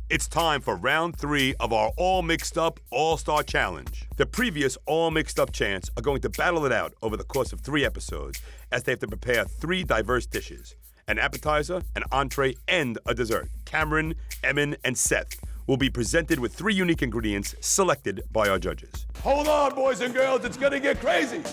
It's time for round 3 of our All Mixed Up All-Star Challenge. The previous All Mixed Up champs are going to battle it out over the course of 3 episodes as they have to prepare 3 diverse dishes: an appetizer, an entree, and a dessert. Cameron, Emin, and Seth will be presented with 3 unique ingredients selected by our judges. Hold on, boys and girls, it's gonna get crazy.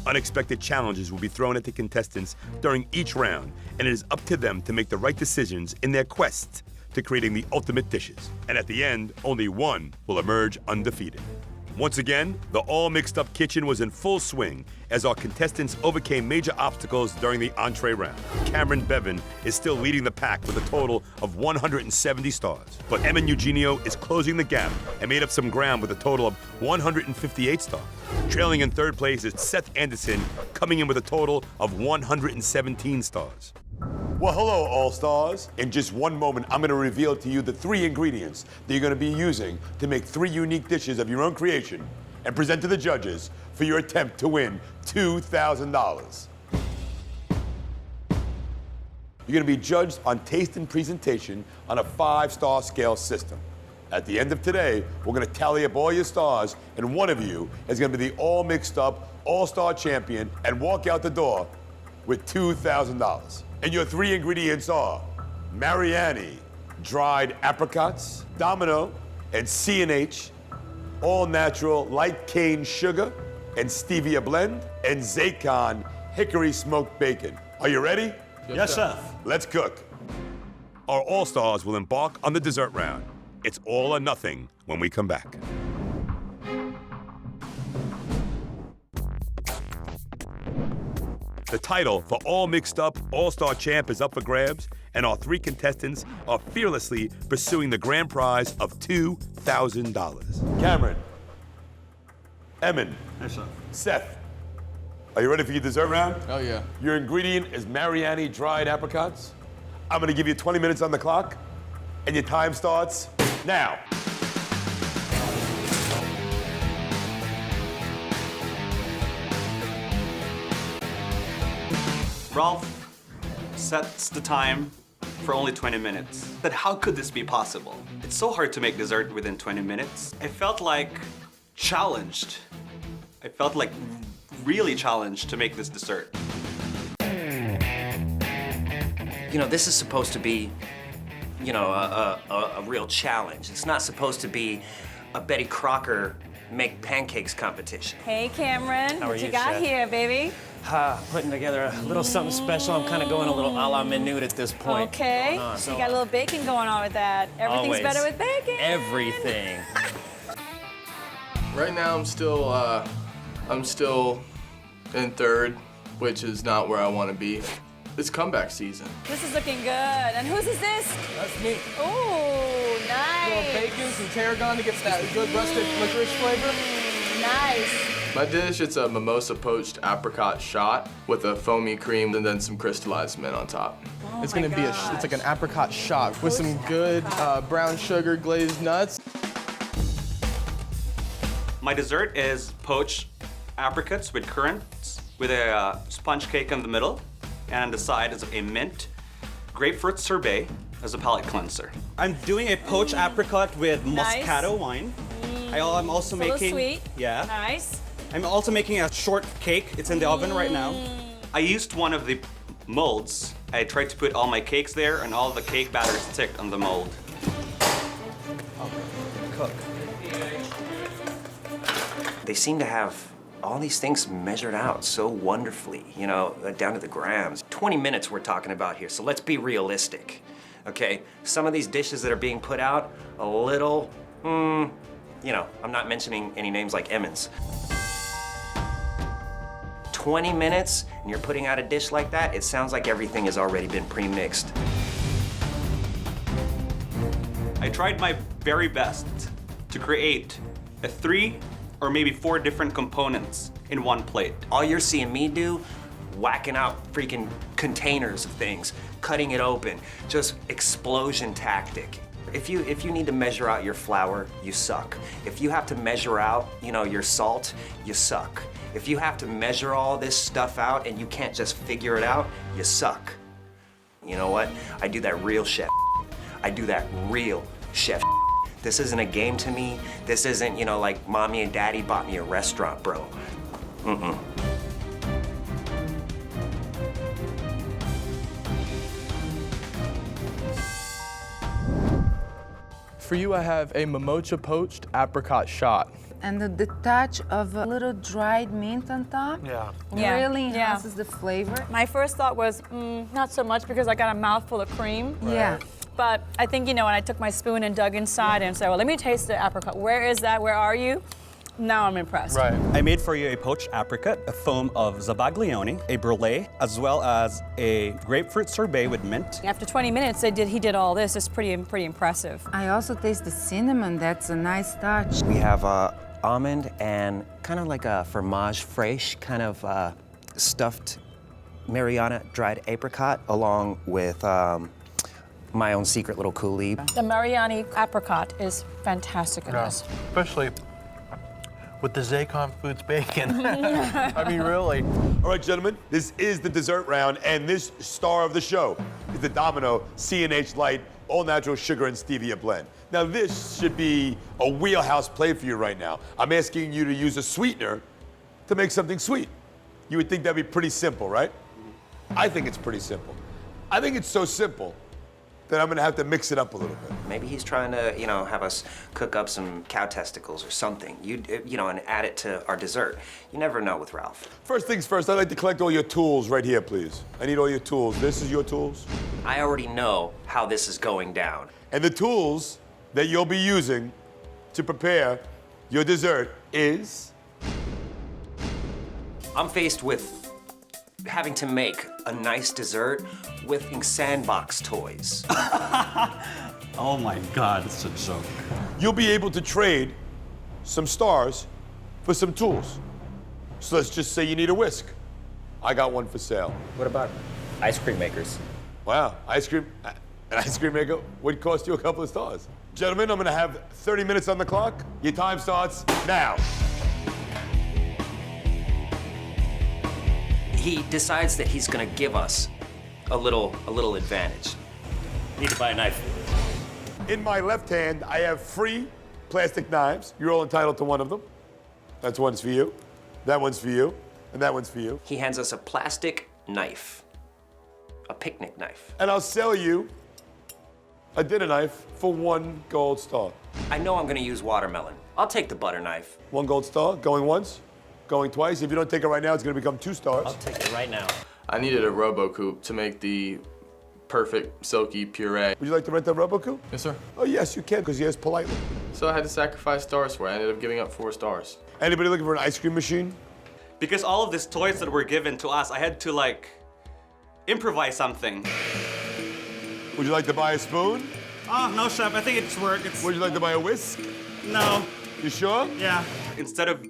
Unexpected challenges will be thrown at the contestants during each round, and it is up to them to make the right decisions in their quest to creating the ultimate dishes. And at the end, only one will emerge undefeated. Once again, the All Mixed Up kitchen was in full swing as our contestants overcame major obstacles during the entree round. Cameron Bevan is still leading the pack with a total of 170 stars. But Emin Eugenio is closing the gap and made up some ground with a total of 158 stars. Trailing in third place is Seth Anderson, coming in with a total of 117 stars. Well, hello, All-Stars. In just one moment, I'm going to reveal to you the 3 ingredients that you're going to be using to make 3 unique dishes of your own creation and present to the judges for your attempt to win $2,000. You're going to be judged on taste and presentation on a 5-star scale system. At the end of today, we're going to tally up all your stars, and one of you is going to be the All Mixed Up All-Star champion and walk out the door with $2,000. And your 3 ingredients are Mariani dried apricots, Domino and C&H all natural light cane sugar and stevia blend, and Zaycon hickory smoked bacon. Are you ready? Yes, Chef. Let's cook. Our All-Stars will embark on the dessert round. It's all or nothing when we come back. The title for All Mixed Up All-Star Champ is up for grabs, and our 3 contestants are fearlessly pursuing the grand prize of $2,000. Cameron, Emin, Yes, Chef. Seth, are you ready for your dessert round? Oh, yeah. Your ingredient is Mariani dried apricots. I'm gonna give you 20 minutes on the clock, and your time starts now. Ralph sets the time for only 20 minutes. But how could this be possible? It's so hard to make dessert within 20 minutes. I felt like challenged. I felt like really challenged to make this dessert. You know, this is supposed to be, you know, a real challenge. It's not supposed to be a Betty Crocker make pancakes competition. Hey, Cameron. How are what you, you got Chef? here, baby? Putting together a little something special. I'm kind of going a little a la minute at this point. Okay. So you got a little bacon going on with that. Everything's Always. better with bacon. Everything. Right now, I'm still in third, which is not where I want to be. It's comeback season. This is looking good. And whose is this? That's me. Ooh, nice. Little bacon, some tarragon to get that good rustic licorice flavor. Nice. My dish, it's a mimosa poached apricot shot with a foamy cream and then some crystallized mint on top. Oh It's my gonna be it's like an apricot shot with some good brown sugar glazed nuts. My dessert is poached apricots with currants with a sponge cake in the middle, and on the side is a mint grapefruit sorbet as a palate cleanser. I'm doing a poached apricot with Nice. Moscato wine. I'm also It's a little making sweet. yeah. Nice. I'm also making a short cake. It's in the oven right now. I used one of the molds. I tried to put all my cakes there, and all the cake batter sticked on the mold. Cook. They seem to have all these things measured out so wonderfully, you know, down to the grams. 20 minutes we're talking about here, so let's be realistic, okay? Some of these dishes that are being put out, a little, you know, I'm not mentioning any names like Emmons. 20 minutes and you're putting out a dish like that, it sounds like everything has already been pre-mixed. I tried my very best to create 3 or maybe 4 different components in one plate. All you're seeing me do, whacking out freaking containers of things, cutting it open, just explosion tactic. If you need to measure out your flour, you suck. If you have to measure out, you know, your salt, you suck. If you have to measure all this stuff out and you can't just figure it out, you suck. You know what? I do that real shit. I do that real chef. This isn't a game to me. This isn't, you know, like mommy and daddy bought me a restaurant, bro. Mm-mm. For you, I have a Mimocha poached apricot shot. And the touch of a little dried mint on top Yeah. Yeah, really yeah. enhances the flavor. My first thought was, not so much because I got a mouthful of cream. Yeah. But I think, when I took my spoon and dug inside and said, well, let me taste the apricot. Where is that? Where are you? Now I'm impressed. Right. I made for you a poached apricot, a foam of zabaglione, a brulee, as well as a grapefruit sorbet with mint. After 20 minutes, he did all this. It's pretty impressive. I also taste the cinnamon. That's a nice touch. We have almond and kind of like a fromage fraiche, kind of stuffed Mariana dried apricot, along with my own secret little coulis. The Mariani apricot is fantastic in Yeah. this. Especially with the Zaycon Foods bacon. I mean, really. All right, gentlemen, this is the dessert round, and this star of the show is the Domino C&H Light all-natural sugar and stevia blend. Now, this should be a wheelhouse play for you right now. I'm asking you to use a sweetener to make something sweet. You would think that'd be pretty simple, right? I think it's pretty simple. I think it's so simple that I'm gonna have to mix it up a little bit. Maybe he's trying to, have us cook up some cow testicles or something, and add it to our dessert. You never know with Ralph. First things first, I'd like to collect all your tools right here, please. I need all your tools. This is your tools. I already know how this is going down. And the tools that you'll be using to prepare your dessert is... I'm faced with having to make a nice dessert with sandbox toys. Oh my God, it's a joke. You'll be able to trade some stars for some tools. So let's just say you need a whisk. I got one for sale. What about ice cream makers? Wow, an ice cream maker would cost you a couple of stars. Gentlemen, I'm gonna have 30 minutes on the clock. Your time starts now. He decides that he's gonna give us a little advantage. Need to buy a knife. In my left hand, I have free plastic knives. You're all entitled to one of them. That's one's for you, that one's for you, and that one's for you. He hands us a plastic knife, a picnic knife. And I'll sell you a dinner knife for 1 gold star. I know I'm gonna use watermelon. I'll take the butter knife. 1 gold star, going once, going twice. If you don't take it right now, it's gonna become 2 stars. I'll take it right now. I needed a RoboCoupe to make the perfect silky puree. Would you like to rent that RoboCoupe? Yes, sir. Oh, yes, you can, because he asked politely. So I had to sacrifice stars for it. I ended up giving up 4 stars. Anybody looking for an ice cream machine? Because all of these toys that were given to us, I had to improvise something. Would you like to buy a spoon? Oh, no, chef, I think it's work. Would you like to buy a whisk? No, You sure? yeah. Instead of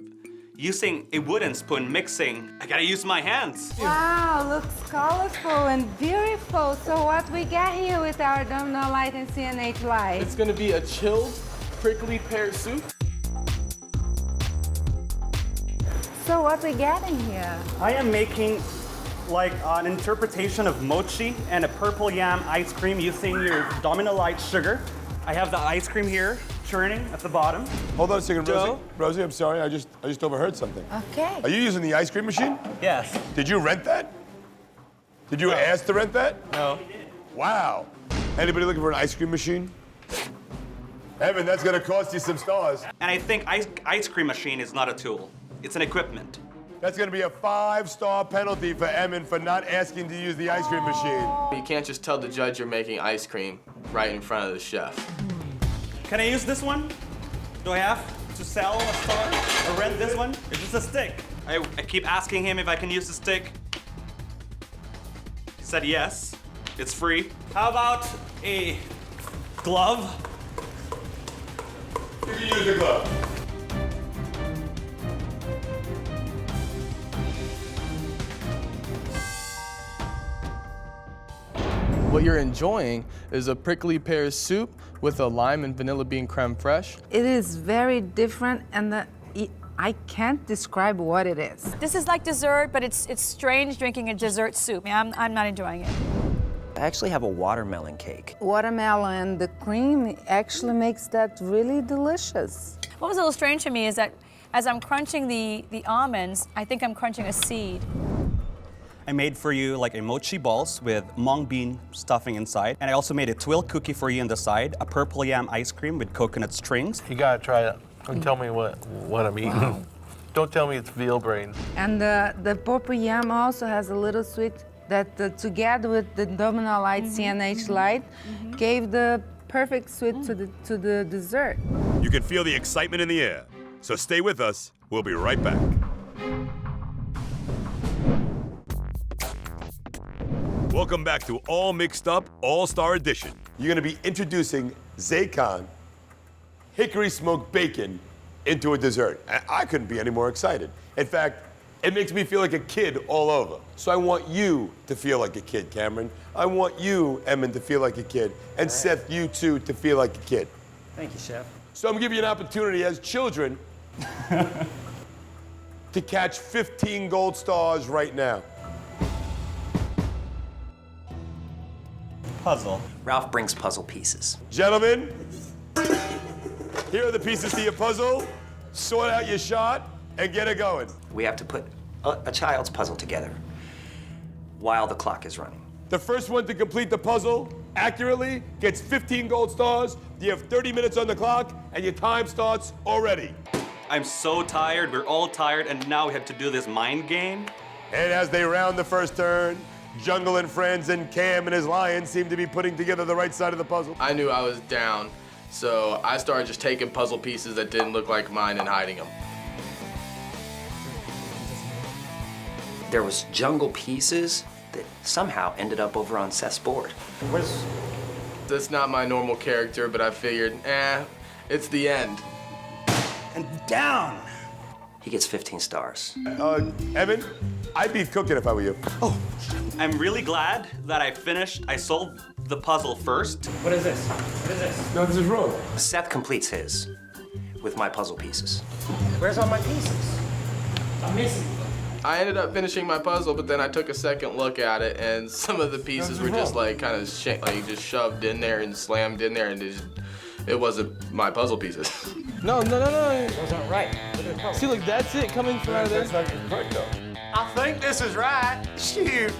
using a wooden spoon mixing, I gotta use my hands. Wow, looks colorful and beautiful. So what we got here with our Domino Light and C&H Light? It's gonna be a chilled prickly pear soup. So what we getting here? I am making an interpretation of mochi and a purple yam ice cream using your Domino Light sugar. I have the ice cream here, churning at the bottom. Hold on a second, Rosie. Joe? Rosie, I'm sorry, I just overheard something. Okay. Are you using the ice cream machine? Yes. Did you rent that? Did you ask to rent that? No. Wow. Anybody looking for an ice cream machine? Evan, that's gonna cost you some stars. And I think ice cream machine is not a tool. It's an equipment. That's gonna be a 5-star penalty for Evan for not asking to use the ice cream machine. You can't just tell the judge you're making ice cream right in front of the chef. Can I use this one? Do I have to sell a star or rent this one? It's just a stick. I keep asking him if I can use the stick. He said yes. It's free. How about a glove? You can use your glove. What you're enjoying is a prickly pear soup with a lime and vanilla bean creme fraiche. It is very different, and I can't describe what it is. This is like dessert, but it's strange drinking a dessert soup. I'm not enjoying it. I actually have a watermelon cake. Watermelon, the cream actually makes that really delicious. What was a little strange to me is that as I'm crunching the almonds, I think I'm crunching a seed. I made for you like a mochi balls with mung bean stuffing inside. And I also made a twill cookie for you on the side, a purple yam ice cream with coconut strings. You gotta try it and tell me what I'm eating. Wow. Don't tell me it's veal brains. And the purple yam also has a little sweet that together with the Domino Light CNH Light gave the perfect sweet to the dessert. You can feel the excitement in the air. So stay with us. We'll be right back. Welcome back to All Mixed Up All-Star Edition. You're gonna be introducing Zaycon hickory smoked bacon into a dessert. And I couldn't be any more excited. In fact, it makes me feel like a kid all over. So I want you to feel like a kid, Cameron. I want you, Emin, to feel like a kid. And Seth, you too, to feel like a kid. Thank you, Chef. So I'm gonna give you an opportunity as children to catch 15 gold stars right now. Puzzle. Ralph brings puzzle pieces. Gentlemen, here are the pieces to your puzzle. Sort out your shot and get it going. We have to put a child's puzzle together while the clock is running. The first one to complete the puzzle accurately gets 15 gold stars. You have 30 minutes on the clock and your time starts already. I'm so tired, we're all tired, and now we have to do this mind game. And as they round the first turn, Jungle and Friends and Cam and his lion seem to be putting together the right side of the puzzle. I knew I was down, so I started just taking puzzle pieces that didn't look like mine and hiding them. There was jungle pieces that somehow ended up over on Seth's board. That's not my normal character, but I figured, it's the end. And down. He gets 15 stars. Evan, I'd be cooking if I were you. Oh, I'm really glad that I solved the puzzle first. What is this? What is this? No, this is wrong. Seth completes his with my puzzle pieces. Where's all my pieces? I'm missing. I ended up finishing my puzzle, but then I took a second look at it, and some of the pieces were just like kind of just shoved in there and slammed in there, and it wasn't my puzzle pieces. No. Those aren't right. See, look, that's it coming from out of there. I think this is right. Shoot.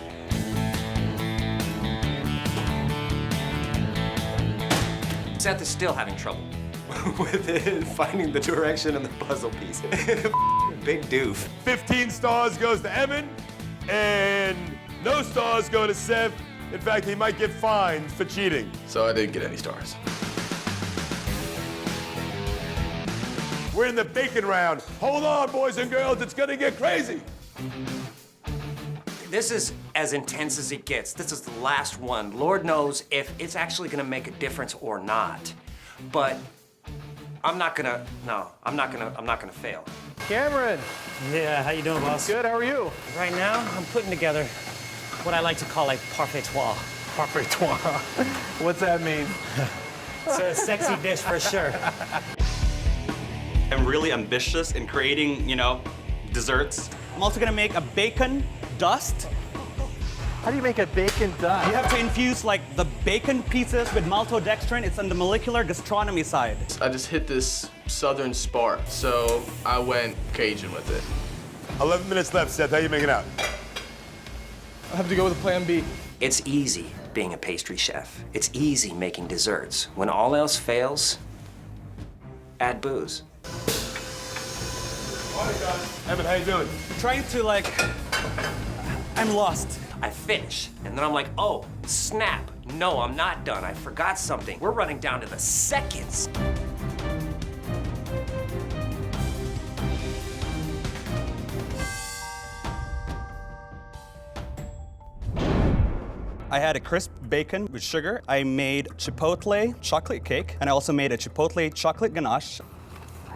Seth is still having trouble with it, finding the direction and the puzzle piece. Big doof. 15 stars goes to Evan, and no stars go to Seth. In fact, he might get fined for cheating. So I didn't get any stars. We're in the bacon round. Hold on, boys and girls, it's gonna get crazy. This is as intense as it gets. This is the last one. Lord knows if it's actually gonna make a difference or not. But I'm not gonna fail. Cameron. Yeah, how you doing, boss? Good, how are you? Right now, I'm putting together what I like to call a parfaitoire. Parfaitoire. What's that mean? It's a sexy dish for sure. I'm really ambitious in creating, desserts. I'm also gonna make a bacon dust. How do you make a bacon dust? You have to infuse like the bacon pieces with maltodextrin. It's on the molecular gastronomy side. I just hit this southern spark, so I went Cajun with it. 11 minutes left, Seth. How you making out? I have to go with plan B. It's easy being a pastry chef. It's easy making desserts. When all else fails, add booze. Evan, how you doing? Trying to I'm lost. I finish, and then I'm like, oh, snap. No, I'm not done. I forgot something. We're running down to the seconds. I had a crisp bacon with sugar. I made chipotle chocolate cake, and I also made a chipotle chocolate ganache.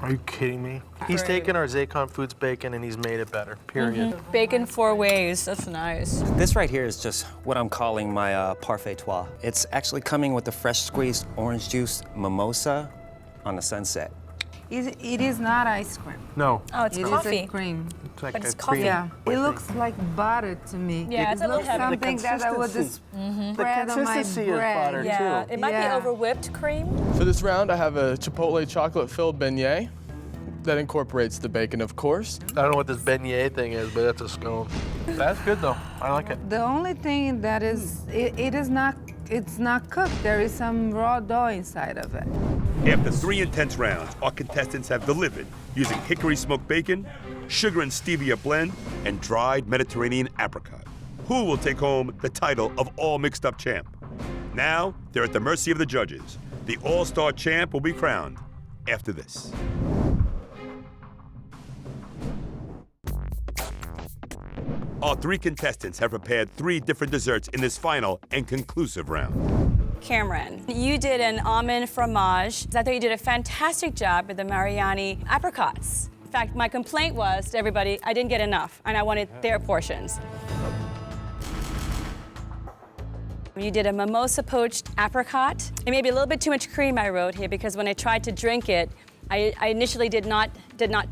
Are you kidding me? He's taken our Zaycon Foods bacon and he's made it better, period. Bacon 4 ways, that's nice. This right here is just what I'm calling my parfaitoire. It's actually coming with the fresh squeezed orange juice mimosa on the sunset. It is not ice cream. No. Oh, it's It is coffee. a cream. It's like But it's a coffee. cream. Yeah, it looks like butter to me. Yeah, it's a it little looks heavy. something that I would just spread on my consistency is bread. butter, Yeah, too. it might be Yeah. over whipped cream. For this round, I have a Chipotle chocolate-filled beignet that incorporates the bacon, of course. I don't know what this beignet thing is, but that's a scone. That's good though. I like it. The only thing that is, it's not cooked. There is some raw dough inside of it. After 3 intense rounds, our contestants have delivered using hickory smoked bacon, sugar and stevia blend, and dried Mediterranean apricot. Who will take home the title of All Mixed Up Champ? Now, they're at the mercy of the judges. The All-Star Champ will be crowned after this. Our 3 contestants have prepared 3 different desserts in this final and conclusive round. Cameron, you did an almond fromage. I thought you did a fantastic job with the Mariani apricots. In fact, my complaint was to everybody, I didn't get enough, and I wanted their portions. You did a mimosa poached apricot. It may be a little bit too much cream, I wrote here, because when I tried to drink it, I initially did not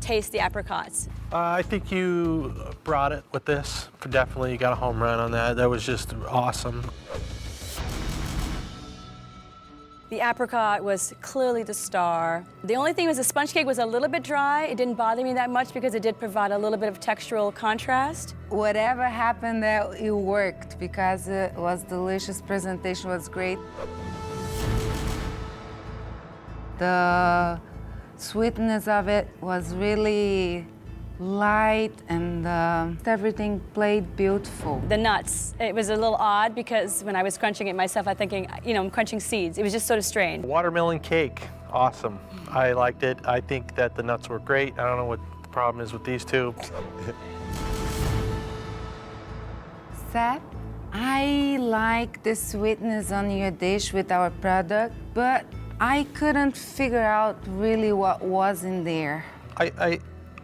taste the apricots. I think you brought it with this. Definitely, you got a home run on that. That was just awesome. The apricot was clearly the star. The only thing was the sponge cake was a little bit dry. It didn't bother me that much because it did provide a little bit of textural contrast. Whatever happened there, it worked because it was delicious. Presentation was great. The sweetness of it was really light, and everything played beautiful. The nuts, it was a little odd because when I was crunching it myself, I'm thinking, you know, I'm crunching seeds. It was just sort of strange. Watermelon cake, awesome. I liked it. I think that the nuts were great. I don't know what the problem is with these two. Seth, I like the sweetness on your dish with our product, but I couldn't figure out really what was in there.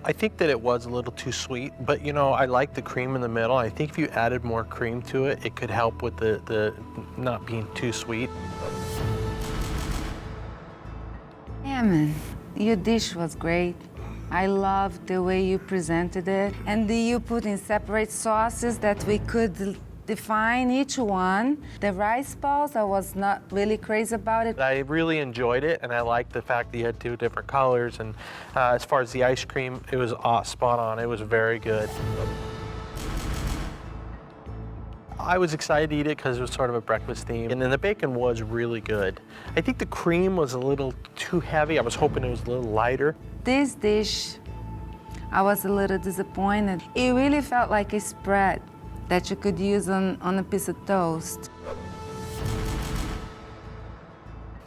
I think that it was a little too sweet, but you know, I like the cream in the middle. I think if you added more cream to it, it could help with the not being too sweet. Cameron, your dish was great. I loved the way you presented it. And you put in separate sauces that we could define each one. The rice balls, I was not really crazy about it. I really enjoyed it, and I liked the fact that you had 2 different colors. And as far as the ice cream, it was spot on. It was very good. I was excited to eat it because it was sort of a breakfast theme, and then the bacon was really good. I think the cream was a little too heavy. I was hoping it was a little lighter. This dish, I was a little disappointed. It really felt like a spread that you could use on a piece of toast.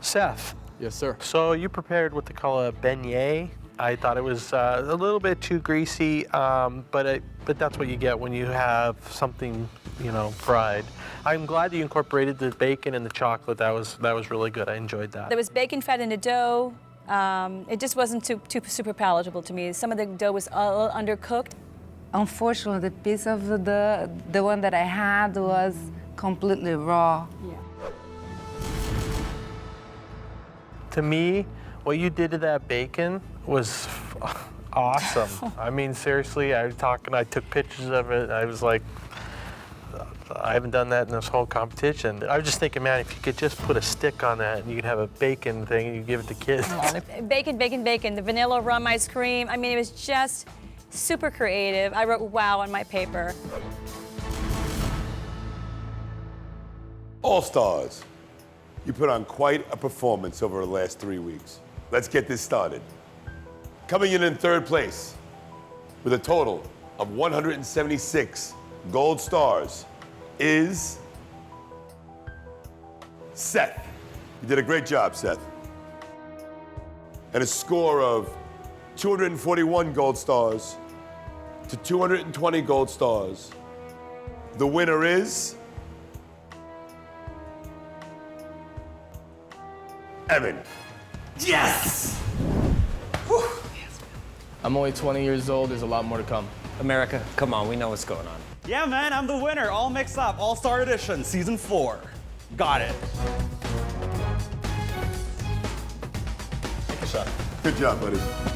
Seth. Yes, sir. So you prepared what they call a beignet. I thought it was a little bit too greasy, but that's what you get when you have something, you know, fried. I'm glad that you incorporated the bacon and the chocolate. That was really good. I enjoyed that. There was bacon fat in the dough. It just wasn't too super palatable to me. Some of the dough was a little undercooked. Unfortunately, the piece of the one that I had was completely raw. Yeah. To me, what you did to that bacon was awesome. I mean, seriously, I took pictures of it. I was like, I haven't done that in this whole competition. I was just thinking, man, if you could just put a stick on that and you could have a bacon thing and you give it to kids. Bacon, bacon, bacon. The vanilla rum ice cream. I mean, it was just super creative. I wrote wow on my paper. All-Stars, you put on quite a performance over the last 3 weeks. Let's get this started. Coming in 3rd place with a total of 176 gold stars is Seth. You did a great job, Seth. And a score of 241 gold stars to 220 gold stars. The winner is Evan. Yes! I'm only 20 years old. There's a lot more to come. America, come on, we know what's going on. Yeah, man, I'm the winner. All Mixed Up, All-Star Edition, Season 4. Got it. Take a shot. Good job, buddy.